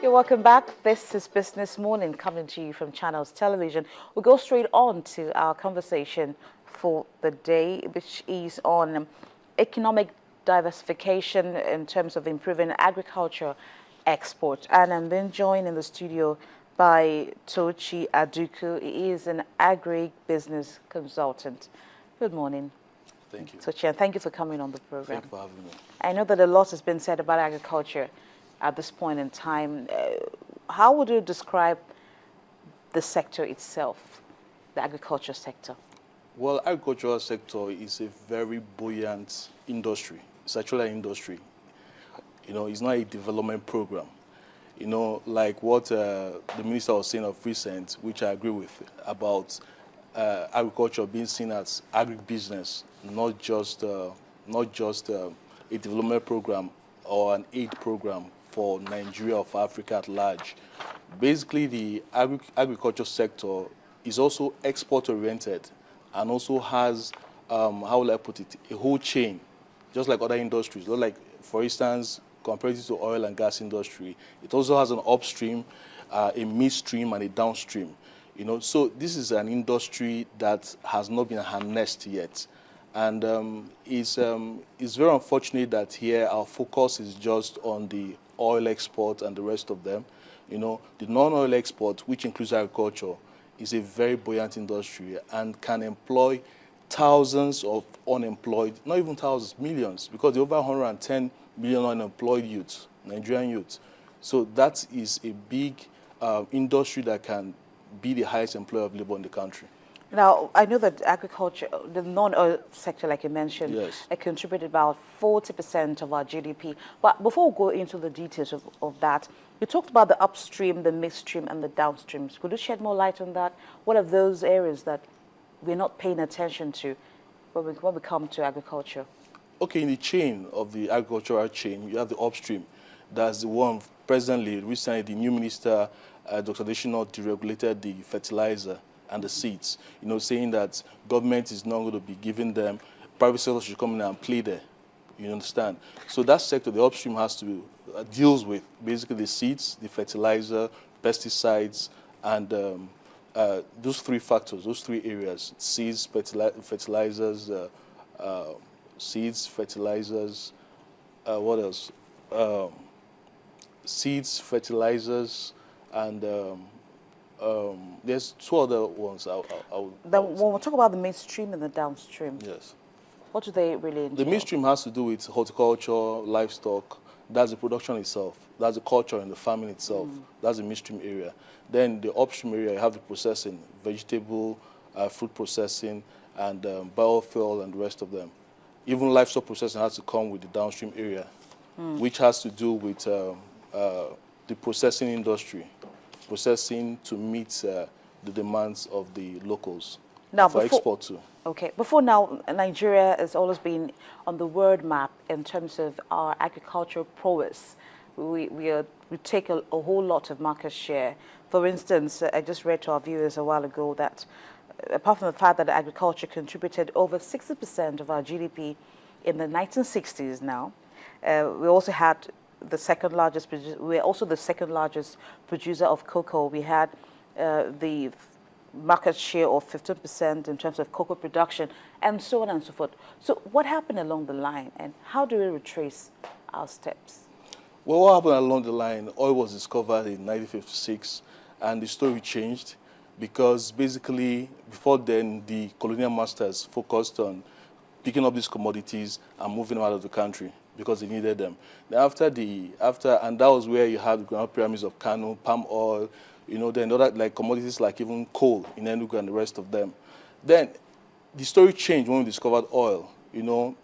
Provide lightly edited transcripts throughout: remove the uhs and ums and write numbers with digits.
You're welcome back. This is Business Morning coming to you from Channels Television. We'll go straight on to our conversation for the day, which is on economic diversification in terms of improving agriculture export. And I'm being joined in the studio by Tochi Aduku. He is an agri-business consultant. Good morning. Thank you. Tochi, and thank you for coming on the program. Thank you for having me. I know that a lot has been said about agriculture at this point in time. How would you describe the sector itself, the agriculture sector? Well, agricultural sector is a very buoyant industry. It's actually an industry. It's not a development program. Like what the minister was saying of recent, which I agree with, about agriculture being seen as agribusiness, not just a development program or an aid program for Nigeria or for Africa at large. Basically, the agriculture sector is also export-oriented and also has, how will I put it, a whole chain, just like other industries. Like, for instance, compared to oil and gas industry, it also has an upstream, a midstream, and a downstream. So this is an industry that has not been harnessed yet. And it's very unfortunate that here our focus is just on the oil export and the rest of them. The non-oil export, which includes agriculture, is a very buoyant industry and can employ thousands of unemployed, not even thousands, millions, because there are over 110 million unemployed youth, Nigerian youth. So that is a big industry that can be the highest employer of labor in the country. Now, I know that agriculture, the non-oil sector, like you mentioned, yes, it contributed about 40% of our GDP. But before we go into the details of that, you talked about the upstream, the midstream, and the downstreams. Could you shed more light on that? What are those areas that we're not paying attention to when we come to agriculture? Okay, in the chain of the agricultural chain, you have the upstream. That's the one presently, recently, the new minister, Dr. Adesina, deregulated the fertilizer and the seeds, saying that government is not going to be giving them, private sector should come in and play there, you understand? So that sector, the upstream, has to deals with basically the seeds, the fertilizer, pesticides, and those three factors, those three areas: seeds, fertilizers, seeds, fertilizers, what else? Seeds, fertilizers, and there's two other ones. When we talk about the midstream and the downstream, yes, what do they really entail? The midstream has to do with horticulture, livestock. That's the production itself. That's the culture and the farming itself. That's the midstream area. Then the upstream area, you have the processing, vegetable, fruit processing, and biofuel and the rest of them. Even livestock processing has to come with the downstream area, which has to do with the processing industry, processing to meet the demands of the locals now, for export too. Okay. Before now, Nigeria has always been on the world map in terms of our agricultural prowess. We take a whole lot of market share. For instance, I just read to our viewers a while ago that apart from the fact that agriculture contributed over 60% of our GDP in the 1960s now, we also had the second largest producer. We're also the second largest producer of cocoa. We had the market share of 15% in terms of cocoa production, and so on and so forth. So what happened along the line, and how do we retrace our steps? Well, what happened along the line, oil was discovered in 1956, and the story changed because basically before then, the colonial masters focused on picking up these commodities and moving them out of the country because they needed them. Then and that was where you had the ground pyramids of Kano, palm oil, then other like commodities like even coal in Enugu and the rest of them. Then the story changed when we discovered oil,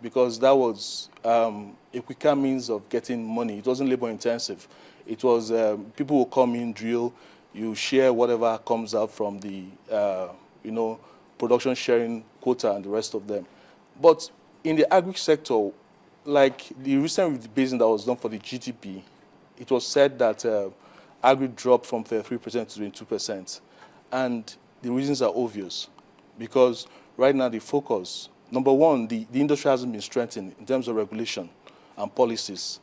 because that was a quicker means of getting money. It wasn't labor intensive. It was people will come in, drill, you share whatever comes out from the production sharing quota and the rest of them. But in the agri sector, like the recent rebasing that was done for the GDP, it was said that agri dropped from 33% to 22%. And the reasons are obvious. Because right now the focus, number one, the industry hasn't been strengthened in terms of regulation and policies.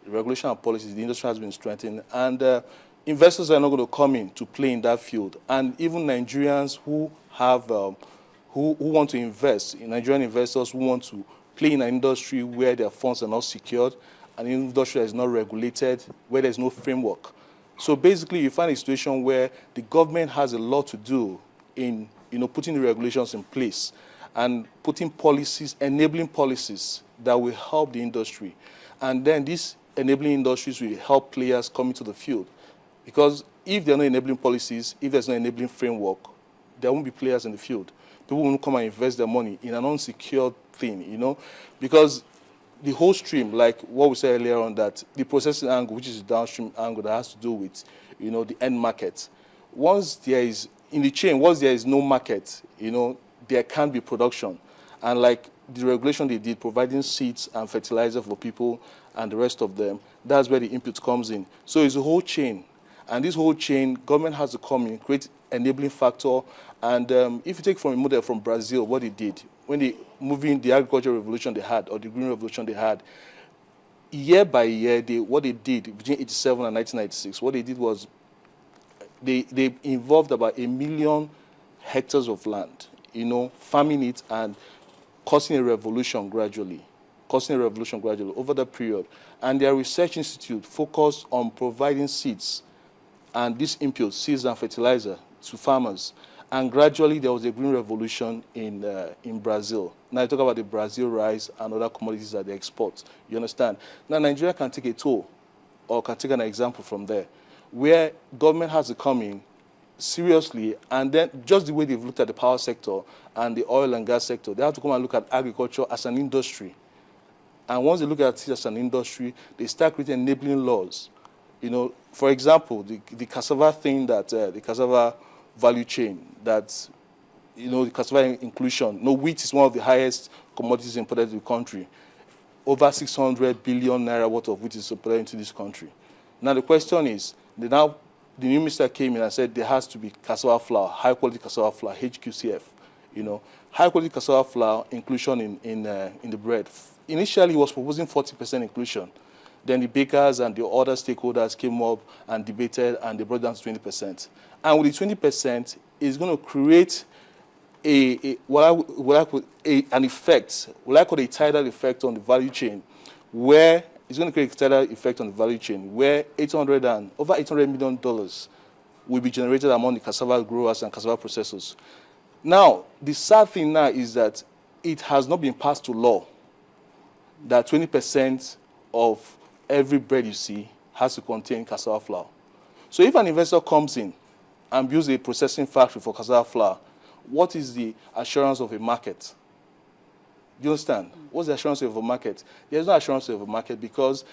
regulation and policies, the industry has been strengthened, and investors are not going to come in to play in that field. And even Nigerians who have, who want to invest, Nigerian investors who want to play in an industry where their funds are not secured, an industry that is not regulated, where there's no framework. So basically, you find a situation where the government has a lot to do in, putting the regulations in place and putting policies, enabling policies that will help the industry. And then these enabling industries will help players come into the field. Because if there are no enabling policies, if there's no enabling framework, there won't be players in the field. People won't come and invest their money in an unsecured thing, because the whole stream, like what we said earlier on, that the processing angle, which is the downstream angle that has to do with, the end market. Once there is, in the chain, once there is no market, there can't be production. And like the regulation they did, providing seeds and fertilizer for people and the rest of them, that's where the input comes in. So it's a whole chain. And this whole chain, government has to come in, create enabling factor. And if you take from a model from Brazil, what they did, when they moving the agricultural revolution they had, or the green revolution they had, year by year, what they did between 87 and 1996, what they did was they involved about 1 million hectares of land, farming it and causing a revolution gradually over that period. And their research institute focused on providing seeds and this input, seeds and fertilizer, to farmers. And gradually there was a green revolution in Brazil. Now I talk about the Brazil rice and other commodities that they export. You understand? Now Nigeria can take a toll, or can take an example from there, where government has to come in seriously, and then just the way they've looked at the power sector and the oil and gas sector, they have to come and look at agriculture as an industry. And once they look at it as an industry, they start creating enabling laws. For example, the cassava thing, that the cassava value chain, that, the cassava inclusion. Wheat is one of the highest commodities imported to the country. Over 600 billion naira worth of wheat is imported into this country. Now the question is, the new minister came in and said there has to be cassava flour, high quality cassava flour, HQCF. High quality cassava flour inclusion in the bread. Initially, he was proposing 40% inclusion. Then the bakers and the other stakeholders came up and debated, and they brought down to 20%. And with the 20%, it's going to create an effect, what I call a tidal effect on the value chain, where it's going to create a tidal effect on the value chain, where over $800 million will be generated among the cassava growers and cassava processors. Now, the sad thing now is that it has not been passed to law that 20% of every bread you see has to contain cassava flour. So if an investor comes in and builds a processing factory for cassava flour, what is the assurance of a market? Do you understand? What's the assurance of a market? There's no assurance of a market because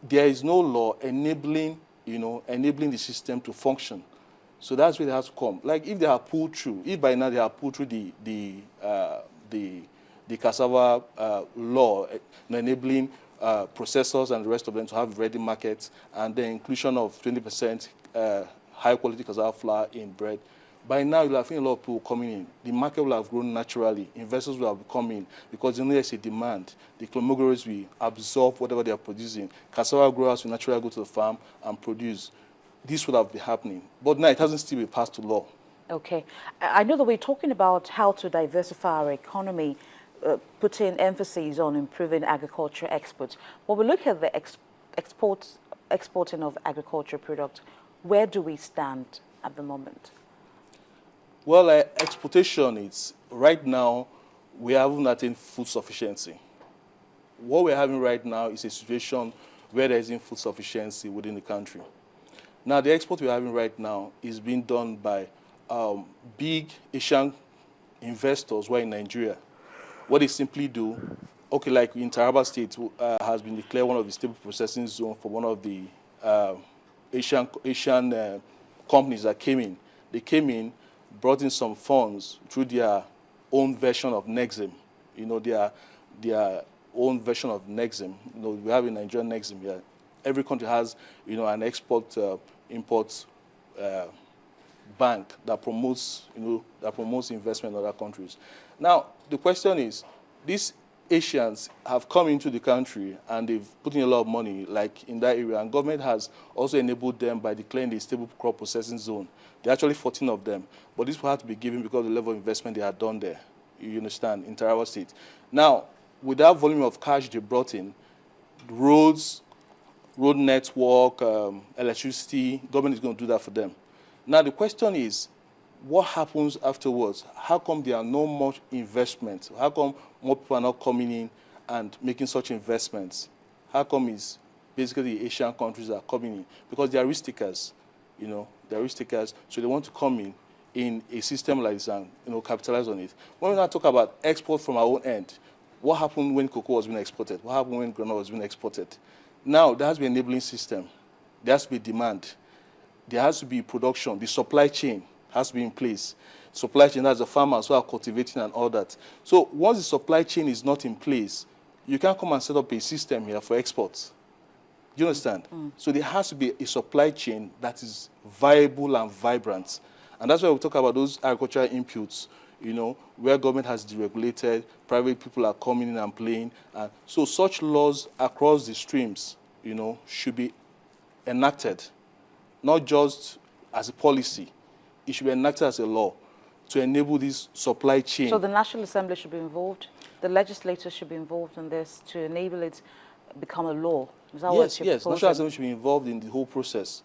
there is no law enabling the system to function. So that's where they have to come. Like if they have pulled through, if by now they have pulled through the cassava law enabling processors and the rest of them to have ready markets, and the inclusion of 20% high quality cassava flour in bread, by now you'll have seen a lot of people coming in. The market will have grown naturally. Investors will have come in because there's a demand. The conglomerate will absorb whatever they are producing. Cassava growers will naturally go to the farm and produce. This would have been happening. But now it hasn't still been passed to law. Okay. I know that we're talking about how to diversify our economy, putting emphasis on improving agriculture exports. When we look at the exporting of agriculture products, where do we stand at the moment? Well, exportation, it's right now, we haven't attained food sufficiency. What we're having right now is a situation where there isn't food sufficiency within the country. Now, the export we're having right now is being done by big Asian investors who are in Nigeria. What they simply do, okay, like in Taraba State, has been declared one of the stable processing zones for one of the Asian companies that came in. They came in, brought in some funds through their own version of Nexim, their own version of Nexim. We have a Nigerian Nexim here. Every country has, an export-import bank that promotes investment in other countries. Now, the question is, this Asians have come into the country and they've put in a lot of money, like in that area, and government has also enabled them by declaring the stable crop processing zone. There are actually 14 of them, but this will have to be given because of the level of investment they had done there, you understand, in Tarawa State. Now, with that volume of cash they brought in, roads, road network, electricity, government is going to do that for them. Now, the question is, what happens afterwards? How come there are no much investment? How come more people are not coming in and making such investments? How come it's basically the Asian countries that are coming in? Because they are risk takers, you know, they are risk takers, so they want to come in a system like this and, you know, capitalize on it. When we now talk about export from our own end, what happened when cocoa was being exported? What happened when granola was being exported? Now, there has to be an enabling system. There has to be demand. There has to be production. The supply chain has to be in place. Supply chain has the farmers who are cultivating and all that. So once the supply chain is not in place, you can't come and set up a system here for exports. Do you understand? So there has to be a supply chain that is viable and vibrant. And that's why we talk about those agricultural inputs, you know, where government has deregulated, private people are coming in and playing. And so such laws across the streams, you know, should be enacted, not just as a policy. It should be enacted as a law to enable this supply chain. So the National Assembly should be involved, the legislators should be involved in this to enable it become a law. Is that what you're Yes, proposing? National Assembly should be involved in the whole process.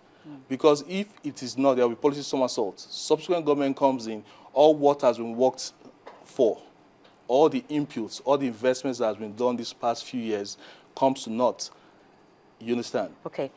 Because if it is not, there will be policy somersault. Subsequent government comes in, all what has been worked for, all the inputs, all the investments that has been done these past few years comes to naught. You understand? Okay.